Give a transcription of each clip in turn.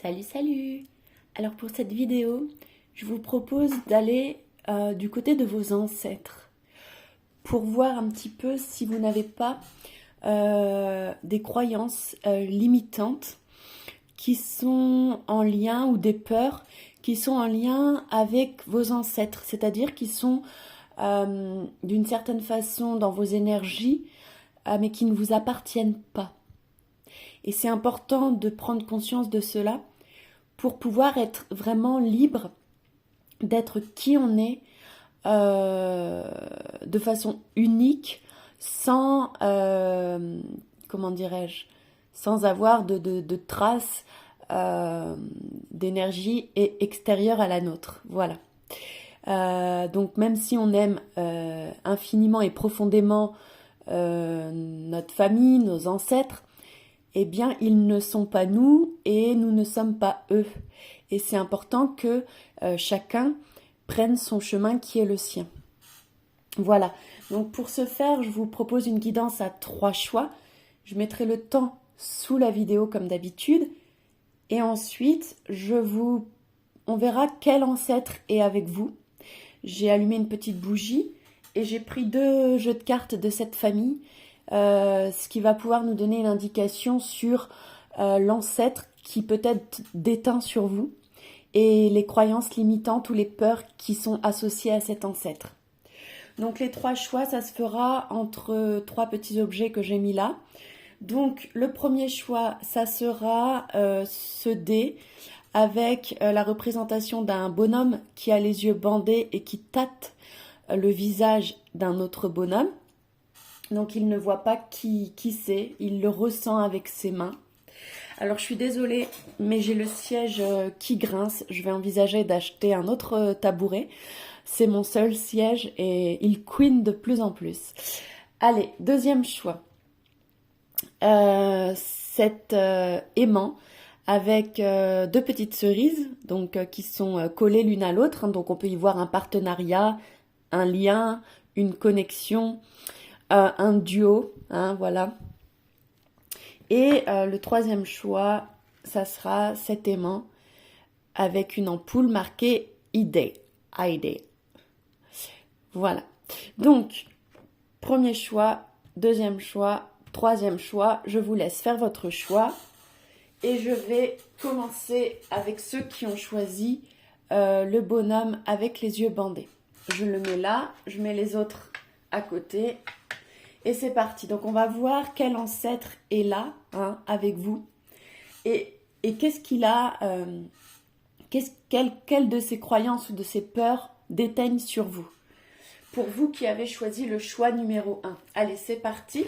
Salut, salut! Alors pour cette vidéo, je vous propose d'aller du côté de vos ancêtres pour voir un petit peu si vous n'avez pas des croyances limitantes qui sont en lien ou des peurs qui sont en lien avec vos ancêtres, c'est-à-dire qui sont d'une certaine façon dans vos énergies mais qui ne vous appartiennent pas. Et c'est important de prendre conscience de cela pour pouvoir être vraiment libre d'être qui on est de façon unique, sans, comment dirais-je, sans avoir de traces d'énergie extérieure à la nôtre. Voilà. Donc même si on aime infiniment et profondément notre famille, nos ancêtres, eh bien, ils ne sont pas nous et nous ne sommes pas eux. Et c'est important que chacun prenne son chemin qui est le sien. Voilà. Donc pour ce faire, je vous propose une guidance à 3 choix. Je mettrai le temps sous la vidéo comme d'habitude. Et ensuite, on verra quel ancêtre est avec vous. J'ai allumé une petite bougie et j'ai pris 2 jeux de cartes de cette famille. Ce qui va pouvoir nous donner une indication sur l'ancêtre qui peut être déteint sur vous et les croyances limitantes ou les peurs qui sont associées à cet ancêtre. Donc les 3 choix, ça se fera entre 3 petits objets que j'ai mis là. Donc le premier choix, ça sera ce dé avec la représentation d'un bonhomme qui a les yeux bandés et qui tâte le visage d'un autre bonhomme. Donc il ne voit pas qui c'est, il le ressent avec ses mains. Alors je suis désolée, mais j'ai le siège qui grince. Je vais envisager d'acheter un autre tabouret. C'est mon seul siège et il couine de plus en plus. Allez, deuxième choix. Cet aimant avec 2 petites cerises donc, qui sont collées l'une à l'autre. Donc on peut y voir un partenariat, un lien, une connexion. Un duo, hein, voilà. Et le troisième choix, ça sera cet aimant avec une ampoule marquée ID. ID. Voilà. Donc, premier choix, deuxième choix, troisième choix. Je vous laisse faire votre choix. Et je vais commencer avec ceux qui ont choisi le bonhomme avec les yeux bandés. Je le mets là, je mets les autres à côté. Et c'est parti. Donc on va voir quel ancêtre est là, hein, avec vous. Et qu'est-ce qu'il a, quelle de ses croyances ou de ses peurs déteignent sur vous. Pour vous qui avez choisi le choix numéro 1. Allez, c'est parti.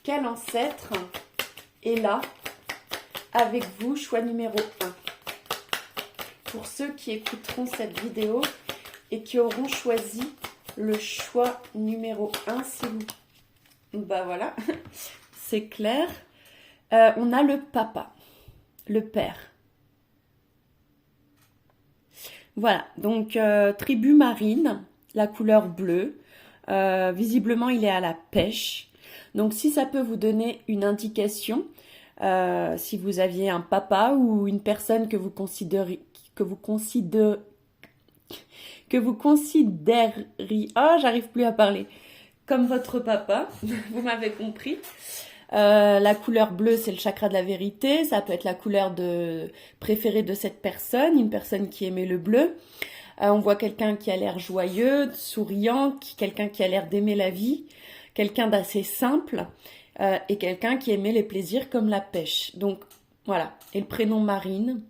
Quel ancêtre est là avec vous, choix numéro 1. Pour ceux qui écouteront cette vidéo et qui auront choisi le choix numéro 1, si vous... Bah voilà, c'est clair. On a le papa, le père. Voilà, donc tribu marine, la couleur bleue. Visiblement, il est à la pêche. Donc si ça peut vous donner une indication, si vous aviez un papa ou une personne que vous considérez... oh, j'arrive plus à parler, comme votre papa, vous m'avez compris. La couleur bleue, c'est le chakra de la vérité. Ça peut être la couleur préférée de cette personne, une personne qui aimait le bleu. On voit quelqu'un qui a l'air joyeux, souriant, quelqu'un qui a l'air d'aimer la vie, quelqu'un d'assez simple et quelqu'un qui aimait les plaisirs comme la pêche. Donc voilà, et le prénom Marine.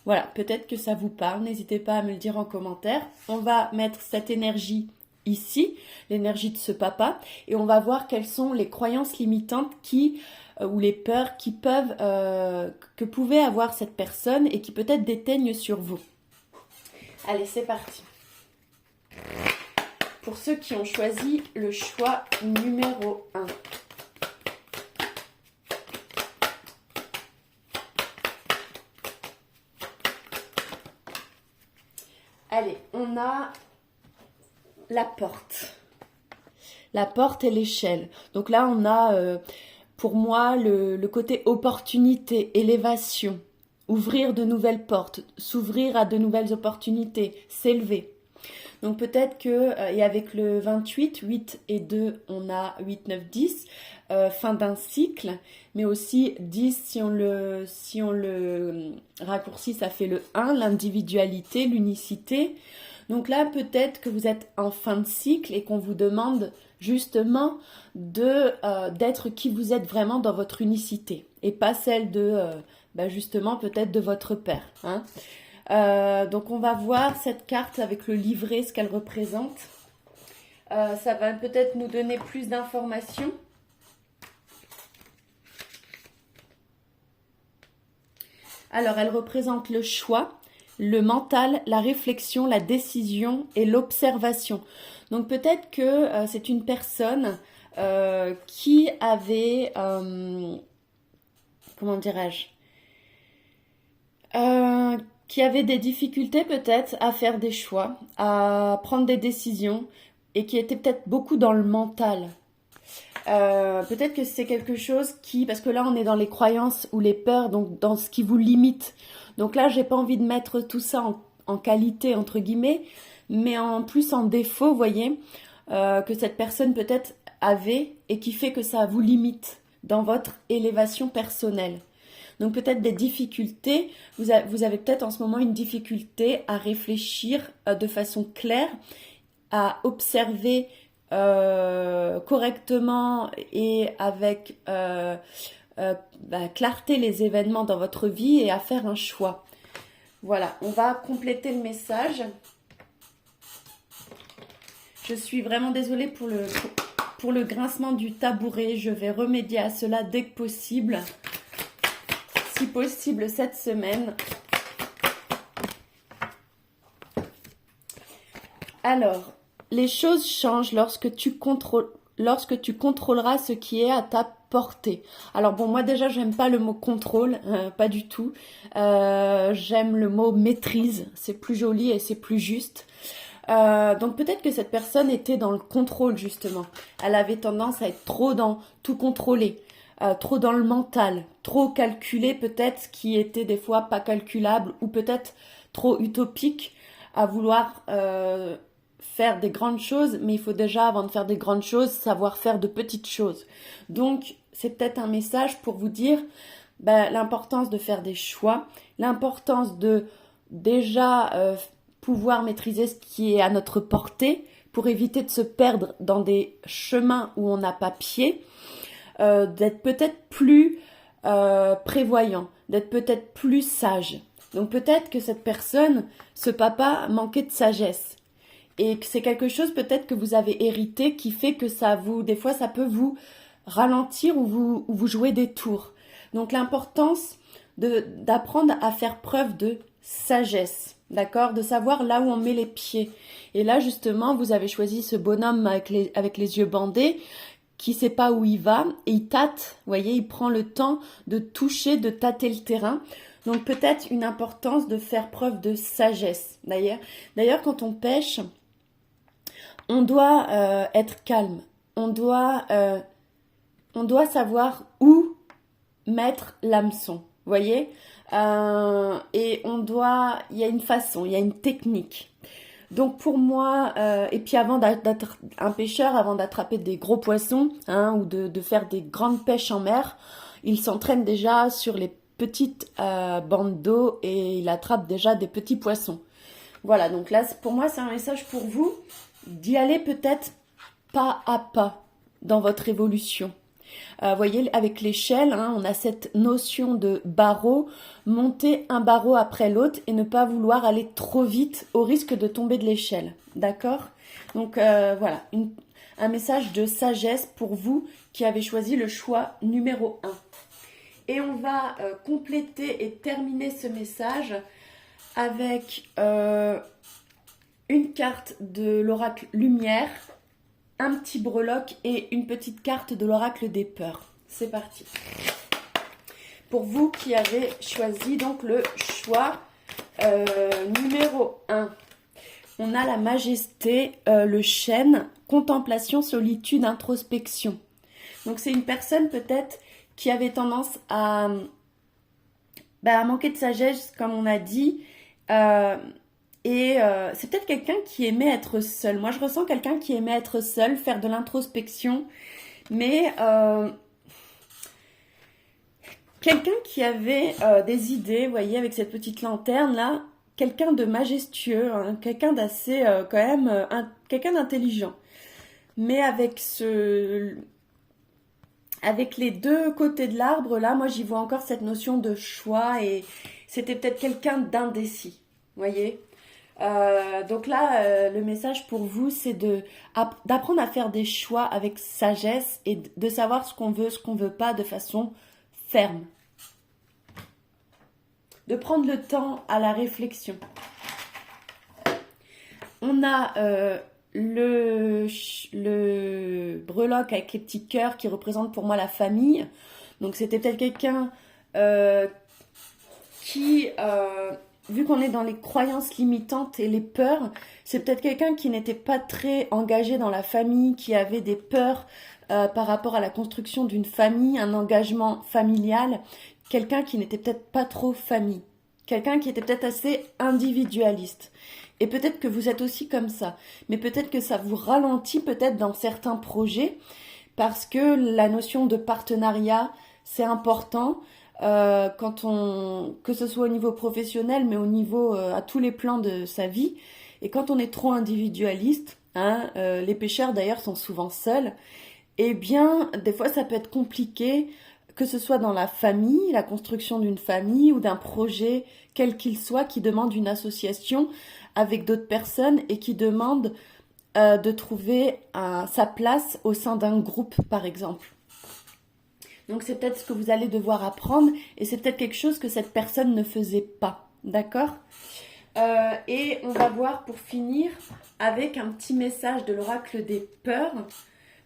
Voilà, peut-être que ça vous parle, n'hésitez pas à me le dire en commentaire. On va mettre cette énergie ici, l'énergie de ce papa, et on va voir quelles sont les croyances limitantes ou les peurs que pouvait avoir cette personne et qui peut-être déteignent sur vous. Allez, c'est parti. Pour ceux qui ont choisi le choix numéro 1. Allez, on a la porte. la porte et l'échelle. Donc là, on a pour moi le côté opportunité, élévation, ouvrir de nouvelles portes, s'ouvrir à de nouvelles opportunités, s'élever. Donc peut-être que, et avec le 28, 8 et 2, on a 8, 9, 10, fin d'un cycle, mais aussi 10, si on le raccourcit, ça fait le 1, l'individualité, l'unicité. Donc là, peut-être que vous êtes en fin de cycle et qu'on vous demande justement d'être qui vous êtes vraiment dans votre unicité et pas celle de, justement, peut-être de votre père, hein. Donc on va voir cette carte avec le livret, ce qu'elle représente. Ça va peut-être nous donner plus d'informations. Alors elle représente le choix, le mental, la réflexion, la décision et l'observation. Donc peut-être que c'est une personne qui avait, comment dirais-je, qui avait des difficultés peut-être à faire des choix, à prendre des décisions et qui était peut-être beaucoup dans le mental. Peut-être que c'est quelque chose qui, parce que là on est dans les croyances ou les peurs, donc dans ce qui vous limite. Donc là j'ai pas envie de mettre tout ça en qualité entre guillemets, mais en plus en défaut, vous voyez, que cette personne peut-être avait et qui fait que ça vous limite dans votre élévation personnelle. Donc peut-être des difficultés, vous avez peut-être en ce moment une difficulté à réfléchir de façon claire, à observer correctement et avec clarté les événements dans votre vie et à faire un choix. Voilà, on va compléter le message. Je suis vraiment désolée pour le grincement du tabouret. Je vais remédier à cela dès que possible. Si possible cette semaine. Alors, les choses changent lorsque tu contrôleras ce qui est à ta portée. Alors bon, moi déjà, j'aime pas le mot contrôle, pas du tout. J'aime le mot maîtrise, c'est plus joli et c'est plus juste. Donc peut-être que cette personne était dans le contrôle justement. Elle avait tendance à être trop dans tout contrôler. Trop dans le mental, trop calculé peut-être, ce qui était des fois pas calculable ou peut-être trop utopique à vouloir faire des grandes choses, mais il faut déjà, avant de faire des grandes choses, savoir faire de petites choses. Donc, c'est peut-être un message pour vous dire l'importance de faire des choix, l'importance de déjà pouvoir maîtriser ce qui est à notre portée pour éviter de se perdre dans des chemins où on n'a pas pied. D'être peut-être plus prévoyant, d'être peut-être plus sage. Donc peut-être que cette personne, ce papa, manquait de sagesse. Et que c'est quelque chose peut-être que vous avez hérité qui fait que des fois ça peut vous ralentir ou vous jouer des tours. Donc l'importance d'apprendre à faire preuve de sagesse, d'accord, de savoir là où on met les pieds. Et là justement, vous avez choisi ce bonhomme avec les yeux bandés, qui sait pas où il va et il tâte, vous voyez, il prend le temps de toucher, de tâter le terrain. Donc peut-être une importance de faire preuve de sagesse. D'ailleurs, quand on pêche, on doit être calme. On doit savoir où mettre l'hameçon, vous voyez. Et il y a une façon, il y a une technique. Donc pour moi, et puis avant d'être un pêcheur, avant d'attraper des gros poissons, ou de faire des grandes pêches en mer, il s'entraîne déjà sur les petites bandes d'eau et il attrape déjà des petits poissons. Voilà, donc là pour moi c'est un message pour vous d'y aller peut-être pas à pas dans votre évolution. Voyez, avec l'échelle, on a cette notion de barreau, monter un barreau après l'autre et ne pas vouloir aller trop vite au risque de tomber de l'échelle. D'accord? Donc voilà, un message de sagesse pour vous qui avez choisi le choix numéro 1. Et on va compléter et terminer ce message avec une carte de l'oracle Lumière, un petit breloque et une petite carte de l'oracle des peurs. C'est parti. Pour vous qui avez choisi donc le choix numéro 1. on a la majesté, le chêne, contemplation, solitude, introspection. Donc c'est une personne peut-être qui avait tendance à manquer de sagesse, comme on a dit. C'est peut-être quelqu'un qui aimait être seul. Moi, je ressens quelqu'un qui aimait être seul, faire de l'introspection. Mais quelqu'un qui avait des idées, vous voyez, avec cette petite lanterne là, quelqu'un de majestueux, hein, quelqu'un d'assez quand même, quelqu'un d'intelligent. Mais avec les deux côtés de l'arbre là, moi j'y vois encore cette notion de choix et c'était peut-être quelqu'un d'indécis, vous voyez. Donc là, le message pour vous, c'est d'apprendre à faire des choix avec sagesse et de savoir ce qu'on veut pas de façon ferme. De prendre le temps à la réflexion. On a le breloque avec les petits cœurs qui représente pour moi la famille. Donc c'était peut-être quelqu'un qui... vu qu'on est dans les croyances limitantes et les peurs, c'est peut-être quelqu'un qui n'était pas très engagé dans la famille, qui avait des peurs par rapport à la construction d'une famille, un engagement familial, quelqu'un qui n'était peut-être pas trop famille, quelqu'un qui était peut-être assez individualiste. Et peut-être que vous êtes aussi comme ça, mais peut-être que ça vous ralentit peut-être dans certains projets, parce que la notion de partenariat, c'est important. Que ce soit au niveau professionnel, mais au niveau à tous les plans de sa vie. Et quand on est trop individualiste, hein, les pêcheurs d'ailleurs sont souvent seuls, eh bien, des fois ça peut être compliqué, que ce soit dans la famille, la construction d'une famille ou d'un projet, quel qu'il soit, qui demande une association avec d'autres personnes et qui demande de trouver sa place au sein d'un groupe, par exemple. Donc c'est peut-être ce que vous allez devoir apprendre et c'est peut-être quelque chose que cette personne ne faisait pas, d'accord? Et on va voir pour finir avec un petit message de l'oracle des peurs.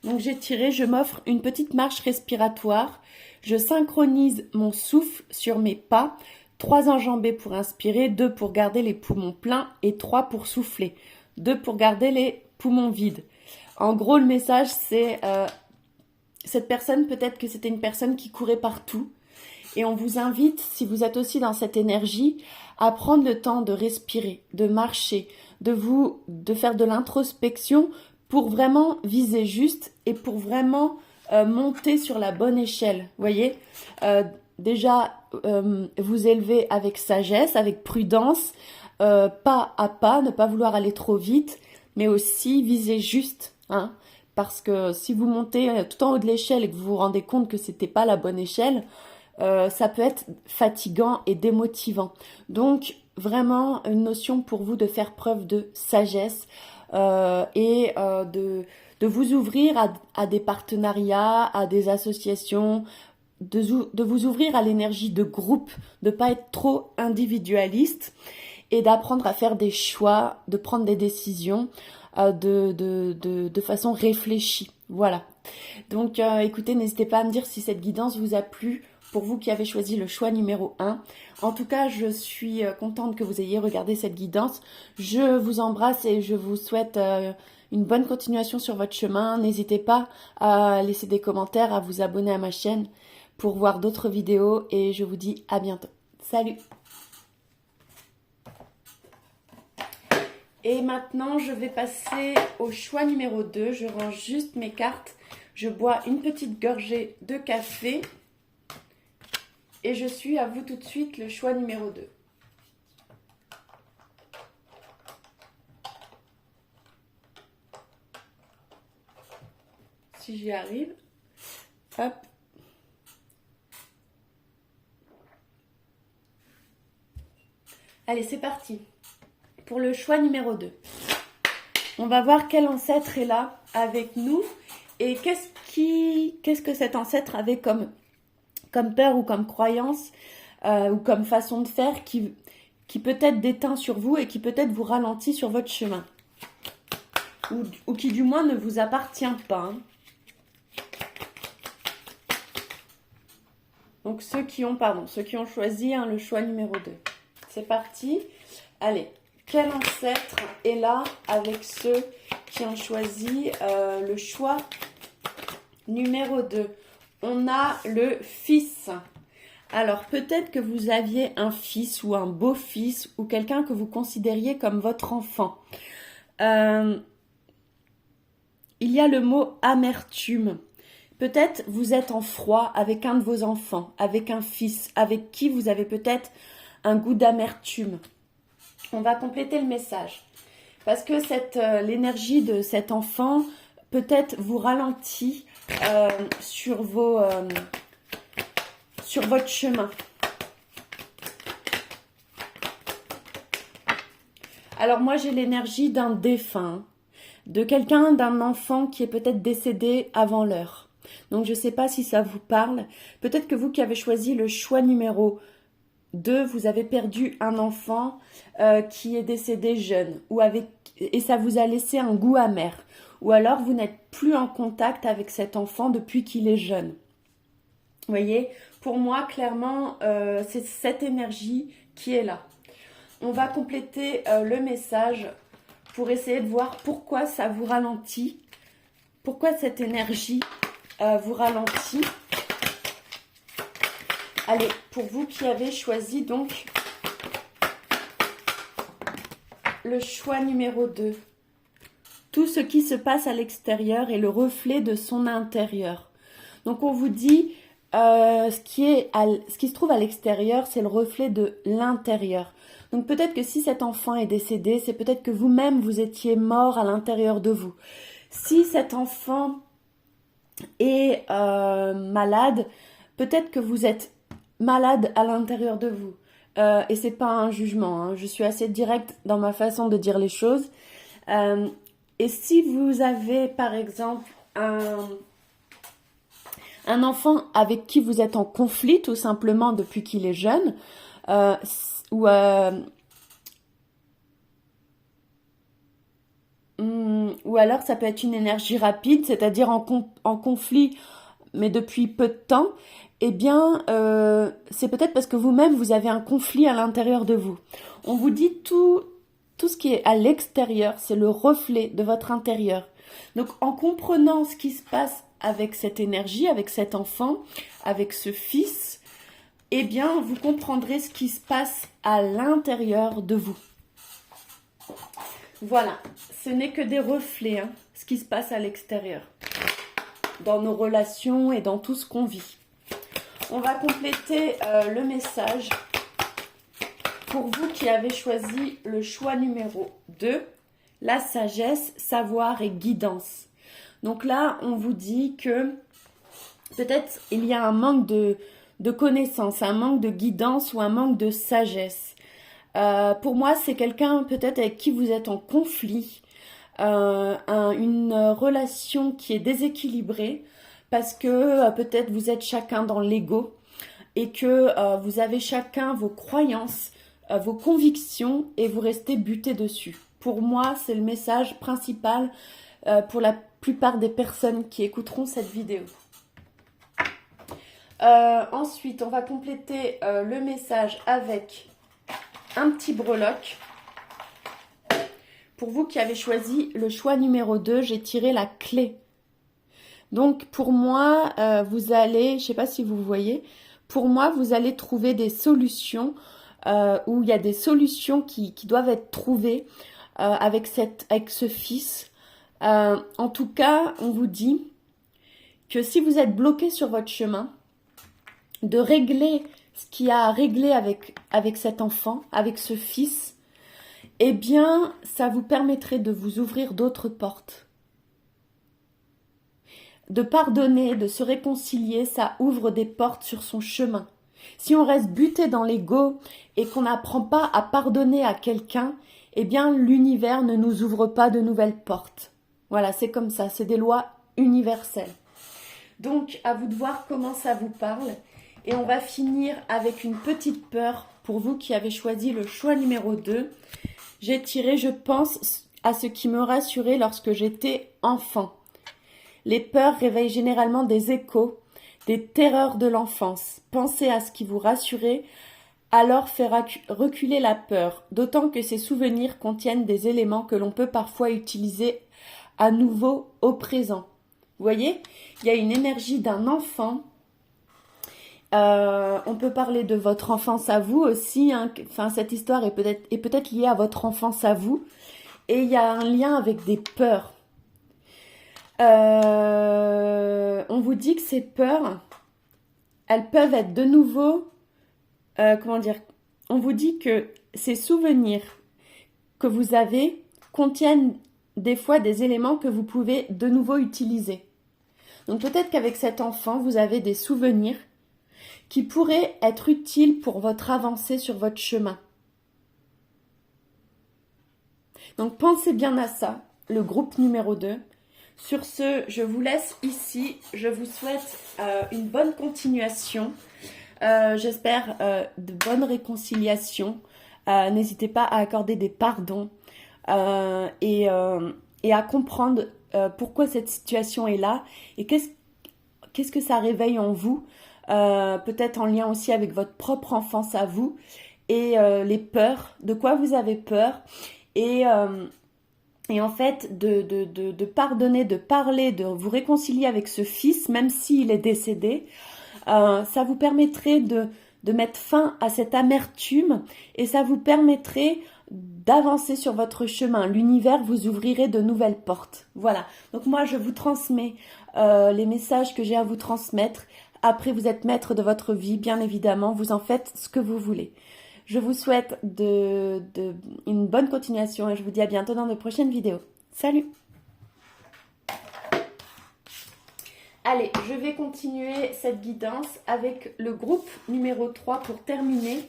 Donc j'ai tiré, je m'offre une petite marche respiratoire, je synchronise mon souffle sur mes pas, 3 enjambées pour inspirer, 2 pour garder les poumons pleins et 3 pour souffler, 2 pour garder les poumons vides. En gros le message c'est... cette personne, peut-être que c'était une personne qui courait partout. Et on vous invite, si vous êtes aussi dans cette énergie, à prendre le temps de respirer, de marcher, de faire de l'introspection pour vraiment viser juste et pour vraiment monter sur la bonne échelle. Vous voyez, déjà, vous élever avec sagesse, avec prudence, pas à pas, ne pas vouloir aller trop vite, mais aussi viser juste, hein. Parce que si vous montez tout en haut de l'échelle et que vous vous rendez compte que c'était pas la bonne échelle, ça peut être fatigant et démotivant. Donc vraiment une notion pour vous de faire preuve de sagesse et de vous ouvrir à des partenariats, à des associations, de vous ouvrir à l'énergie de groupe, de ne pas être trop individualiste et d'apprendre à faire des choix, de prendre des décisions de façon réfléchie. Voilà. Donc écoutez, n'hésitez pas à me dire si cette guidance vous a plu, pour vous qui avez choisi le choix numéro 1. En tout cas, je suis contente que vous ayez regardé cette guidance. Je vous embrasse et je vous souhaite une bonne continuation sur votre chemin. N'hésitez pas à laisser des commentaires, à vous abonner à ma chaîne pour voir d'autres vidéos et je vous dis à bientôt. Salut! Et maintenant, je vais passer au choix numéro 2. Je range juste mes cartes. Je bois une petite gorgée de café. Et je suis à vous tout de suite le choix numéro 2. Si j'y arrive. Hop. Allez, c'est parti. Pour le choix numéro 2. On va voir quel ancêtre est là avec nous et qu'est-ce que cet ancêtre avait comme peur ou comme croyance ou comme façon de faire qui peut-être déteint sur vous et qui peut-être vous ralentit sur votre chemin. Ou qui du moins ne vous appartient pas. Hein. Donc ceux qui ont choisi le choix numéro 2. C'est parti. Allez. quel ancêtre est là avec ceux qui ont choisi le choix numéro 2? On a le fils. Alors, peut-être que vous aviez un fils ou un beau-fils ou quelqu'un que vous considériez comme votre enfant. Il y a le mot amertume. Peut-être vous êtes en froid avec un de vos enfants, avec un fils, avec qui vous avez peut-être un goût d'amertume. On va compléter le message. Parce que l'énergie de cet enfant peut-être vous ralentit sur votre chemin. Alors moi j'ai l'énergie d'un défunt, de quelqu'un, d'un enfant qui est peut-être décédé avant l'heure. Donc je ne sais pas si ça vous parle. Peut-être que vous qui avez choisi le choix numéro 2, vous avez perdu un enfant qui est décédé jeune et ça vous a laissé un goût amer. Ou alors vous n'êtes plus en contact avec cet enfant depuis qu'il est jeune. Vous voyez, pour moi, clairement, c'est cette énergie qui est là. On va compléter le message pour essayer de voir pourquoi ça vous ralentit. Pourquoi cette énergie vous ralentit. Allez, pour vous qui avez choisi donc le choix numéro 2. Tout ce qui se passe à l'extérieur est le reflet de son intérieur. Donc on vous dit, ce qui se trouve à l'extérieur, c'est le reflet de l'intérieur. Donc peut-être que si cet enfant est décédé, c'est peut-être que vous-même vous étiez mort à l'intérieur de vous. Si cet enfant est malade, peut-être que vous êtes malade à l'intérieur de vous. Et c'est pas un jugement, hein. Je suis assez directe dans ma façon de dire les choses. Et si vous avez par exemple un enfant avec qui vous êtes en conflit tout simplement depuis qu'il est jeune, ou alors ça peut être une énergie rapide, c'est-à-dire en conflit mais depuis peu de temps, eh bien c'est peut-être parce que vous-même vous avez un conflit à l'intérieur de vous. On vous dit tout ce qui est à l'extérieur, c'est le reflet de votre intérieur. Donc en comprenant ce qui se passe avec cette énergie, avec cet enfant, avec ce fils, eh bien vous comprendrez ce qui se passe à l'intérieur de vous. Voilà, ce n'est que des reflets, hein, ce qui se passe à l'extérieur, dans nos relations et dans tout ce qu'on vit. On va compléter le message pour vous qui avez choisi le choix numéro 2, la sagesse, savoir et guidance. Donc là, on vous dit que peut-être il y a un manque de connaissances, un manque de guidance ou un manque de sagesse. Pour moi, c'est quelqu'un peut-être avec qui vous êtes en conflit, une relation qui est déséquilibrée parce que peut-être vous êtes chacun dans l'ego et que vous avez chacun vos croyances, vos convictions et vous restez buté dessus. Pour moi, c'est le message principal pour la plupart des personnes qui écouteront cette vidéo. Ensuite, on va compléter le message avec un petit breloque. Pour vous qui avez choisi le choix numéro 2, j'ai tiré la clé. Donc pour moi, vous allez, je ne sais pas si vous voyez, pour moi, vous allez trouver des solutions où il y a des solutions qui doivent être trouvées avec ce fils. En tout cas, on vous dit que si vous êtes bloqué sur votre chemin, de régler ce qu'il y a à régler avec cet enfant, avec ce fils, eh bien, ça vous permettrait de vous ouvrir d'autres portes. De pardonner, de se réconcilier, ça ouvre des portes sur son chemin. Si on reste buté dans l'ego et qu'on n'apprend pas à pardonner à quelqu'un, eh bien, l'univers ne nous ouvre pas de nouvelles portes. Voilà, c'est comme ça, c'est des lois universelles. Donc, à vous de voir comment ça vous parle. Et on va finir avec une petite peur pour vous qui avez choisi le choix numéro 2. J'ai tiré, je pense, à ce qui me rassurait lorsque j'étais enfant. Les peurs réveillent généralement des échos, des terreurs de l'enfance. Pensez à ce qui vous rassurait alors fait reculer la peur, d'autant que ces souvenirs contiennent des éléments que l'on peut parfois utiliser à nouveau au présent. Vous voyez, il y a une énergie d'un enfant. On peut parler de votre enfance à vous aussi. Hein. Enfin, cette histoire est peut-être liée à votre enfance à vous. Et il y a un lien avec des peurs. On vous dit que ces peurs, elles peuvent être de nouveau... comment dire? On vous dit que ces souvenirs que vous avez contiennent des fois des éléments que vous pouvez de nouveau utiliser. Donc peut-être qu'avec cet enfant, vous avez des souvenirs qui pourraient être utiles pour votre avancée sur votre chemin. Donc pensez bien à ça, le groupe numéro 2. Sur ce, je vous laisse ici. Je vous souhaite une bonne continuation. J'espère de bonnes réconciliations. N'hésitez pas à accorder des pardons et à comprendre pourquoi cette situation est là et qu'est-ce que ça réveille en vous, peut-être en lien aussi avec votre propre enfance à vous et les peurs, de quoi vous avez peur et en fait de pardonner, de parler, de vous réconcilier avec ce fils, même s'il est décédé. Ça vous permettrait de mettre fin à cette amertume et ça vous permettrait d'avancer sur votre chemin. L'univers vous ouvrirait de nouvelles portes. Voilà. Donc moi, je vous transmets les messages que j'ai à vous transmettre. Après, vous êtes maître de votre vie, bien évidemment. Vous en faites ce que vous voulez. Je vous souhaite une bonne continuation et je vous dis à bientôt dans de prochaines vidéos. Salut! Allez, je vais continuer cette guidance avec le groupe numéro 3 pour terminer.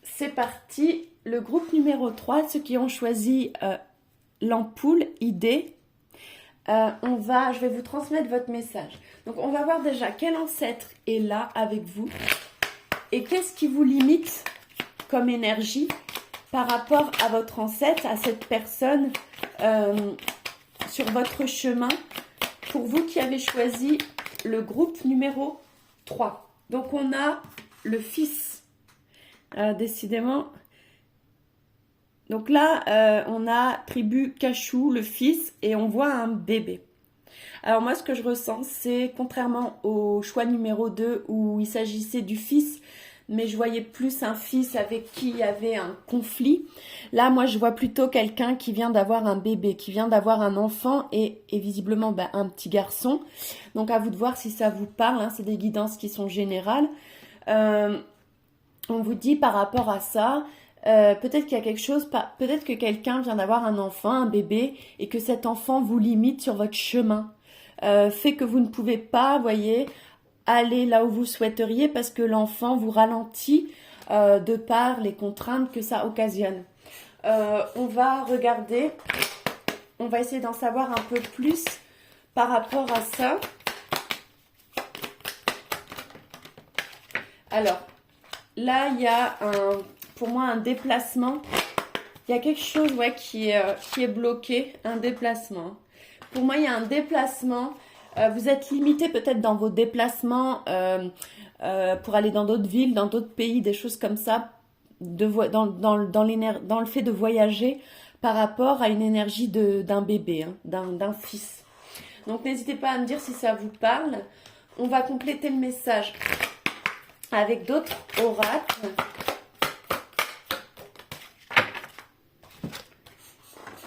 C'est parti, le groupe numéro 3, ceux qui ont choisi l'ampoule, idée. Je vais vous transmettre votre message. Donc, on va voir déjà quel ancêtre est là avec vous et qu'est-ce qui vous limite comme énergie par rapport à votre ancêtre, à cette personne sur votre chemin. Pour vous qui avez choisi le groupe numéro 3. Donc, on a le fils. Décidément. Donc là, on a tribu Cachou, le fils, et on voit un bébé. Alors moi, ce que je ressens, c'est contrairement au choix numéro 2 où il s'agissait du fils, mais je voyais plus un fils avec qui il y avait un conflit. Là, moi, je vois plutôt quelqu'un qui vient d'avoir un bébé, qui vient d'avoir un enfant et visiblement un petit garçon. Donc, à vous de voir si ça vous parle. Hein, c'est des guidances qui sont générales. On vous dit par rapport à ça, peut-être qu'il y a quelque chose, peut-être que quelqu'un vient d'avoir un enfant, un bébé, et que cet enfant vous limite sur votre chemin. Fait que vous ne pouvez pas, voyez, aller là où vous souhaiteriez parce que l'enfant vous ralentit de par les contraintes que ça occasionne. On va regarder, on va essayer d'en savoir un peu plus par rapport à ça. Alors, là, il y a pour moi un déplacement. Il y a quelque chose qui est bloqué, un déplacement. Pour moi, il y a un déplacement. Vous êtes limité peut-être dans vos déplacements pour aller dans d'autres villes, dans d'autres pays, des choses comme ça, dans le fait de voyager par rapport à une énergie d'un bébé, hein, d'un fils. Donc, n'hésitez pas à me dire si ça vous parle. On va compléter le message avec d'autres oracles.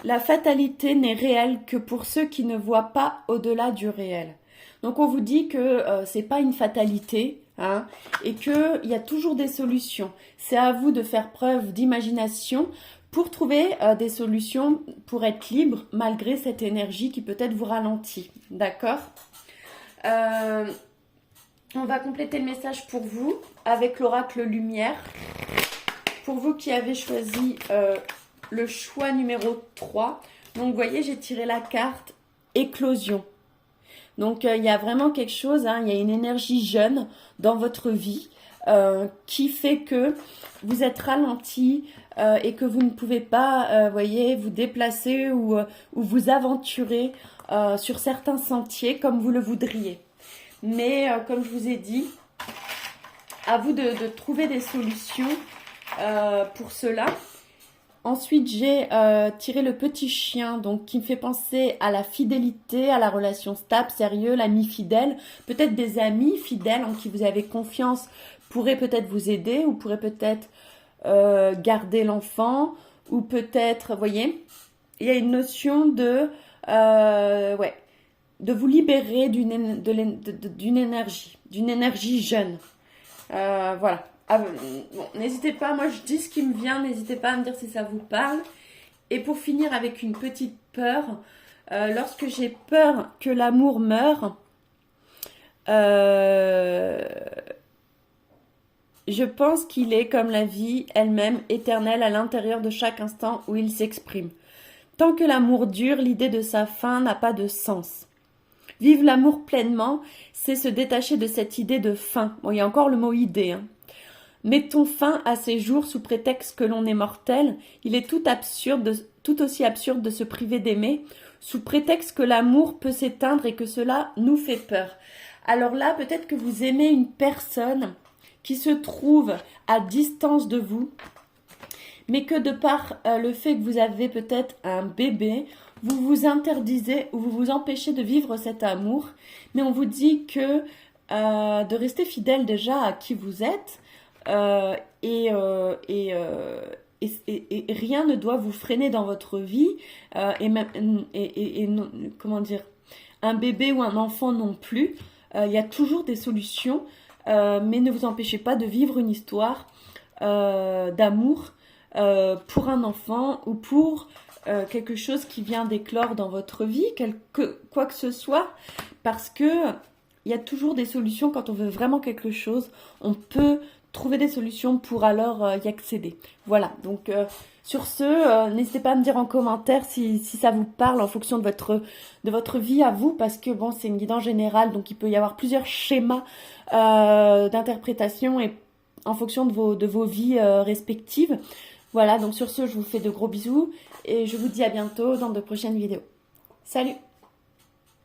La fatalité n'est réelle que pour ceux qui ne voient pas au-delà du réel. Donc on vous dit que c'est pas une fatalité, hein, et qu'il y a toujours des solutions. C'est à vous de faire preuve d'imagination pour trouver des solutions pour être libre malgré cette énergie qui peut-être vous ralentit. D'accord ? On va compléter le message pour vous avec l'oracle lumière. Pour vous qui avez choisi le choix numéro 3. Donc, vous voyez, j'ai tiré la carte éclosion. Donc, il y a vraiment quelque chose, hein, il y a une énergie jeune dans votre vie qui fait que vous êtes ralenti et que vous ne pouvez pas, voyez, vous déplacer ou vous aventurer sur certains sentiers comme vous le voudriez. Mais, comme je vous ai dit, à vous de trouver des solutions pour cela. Ensuite, j'ai tiré le petit chien, donc qui me fait penser à la fidélité, à la relation stable, sérieux, l'ami fidèle. Peut-être des amis fidèles en qui vous avez confiance pourraient peut-être vous aider ou pourraient peut-être garder l'enfant ou peut-être, vous voyez, il y a une notion de, ouais, de vous libérer d'une énergie jeune. Voilà. Ah, bon, n'hésitez pas, moi je dis ce qui me vient, n'hésitez pas à me dire si ça vous parle. Et pour finir avec une petite peur, lorsque j'ai peur que l'amour meure, je pense qu'il est comme la vie elle-même, éternelle à l'intérieur de chaque instant où il s'exprime. Tant que l'amour dure, l'idée de sa fin n'a pas de sens. Vivre l'amour pleinement, c'est se détacher de cette idée de fin. Bon, il y a encore le mot idée, hein. Mettons fin à ces jours sous prétexte que l'on est mortel. Il est tout aussi absurde de se priver d'aimer, sous prétexte que l'amour peut s'éteindre et que cela nous fait peur. Alors là, peut-être que vous aimez une personne qui se trouve à distance de vous, mais que de par le fait que vous avez peut-être un bébé, vous vous interdisez ou vous vous empêchez de vivre cet amour. Mais on vous dit que de rester fidèle déjà à qui vous êtes, et rien ne doit vous freiner dans votre vie, comment dire, un bébé ou un enfant non plus. Il y a toujours des solutions, mais ne vous empêchez pas de vivre une histoire d'amour pour un enfant ou pour quelque chose qui vient d'éclore dans votre vie, quoi que ce soit, parce que il y a toujours des solutions quand on veut vraiment quelque chose. On peut trouver des solutions pour alors y accéder. Voilà, donc sur ce, n'hésitez pas à me dire en commentaire si ça vous parle en fonction de votre vie à vous, parce que bon, c'est une guidance générale, donc il peut y avoir plusieurs schémas d'interprétation et en fonction de vos vies respectives. Voilà, donc sur ce, je vous fais de gros bisous et je vous dis à bientôt dans de prochaines vidéos. Salut!